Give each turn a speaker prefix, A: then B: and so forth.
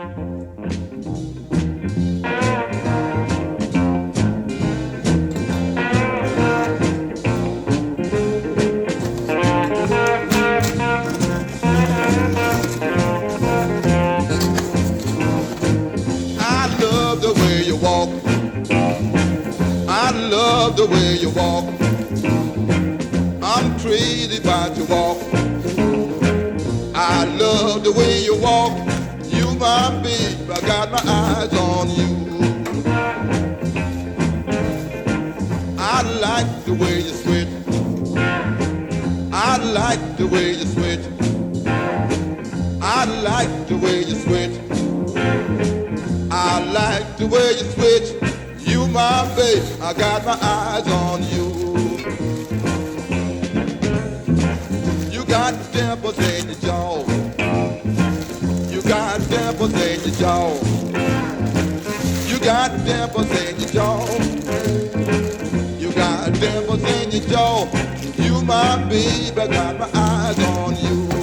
A: I love the way you walk. I love the way you walk. I'm crazy about your walk. I love the way you walk. You my babe, I got my eyes on you. I like the way you switch. I like the way you switch. I like the way you switch. I like the way you switch. You my babe, I got my eyes on you. You got dimples in your jaw. You got dimples in your jaw. You got dimples in your jaw. You got dimples in your jaw. You my babe, I got my eyes on you.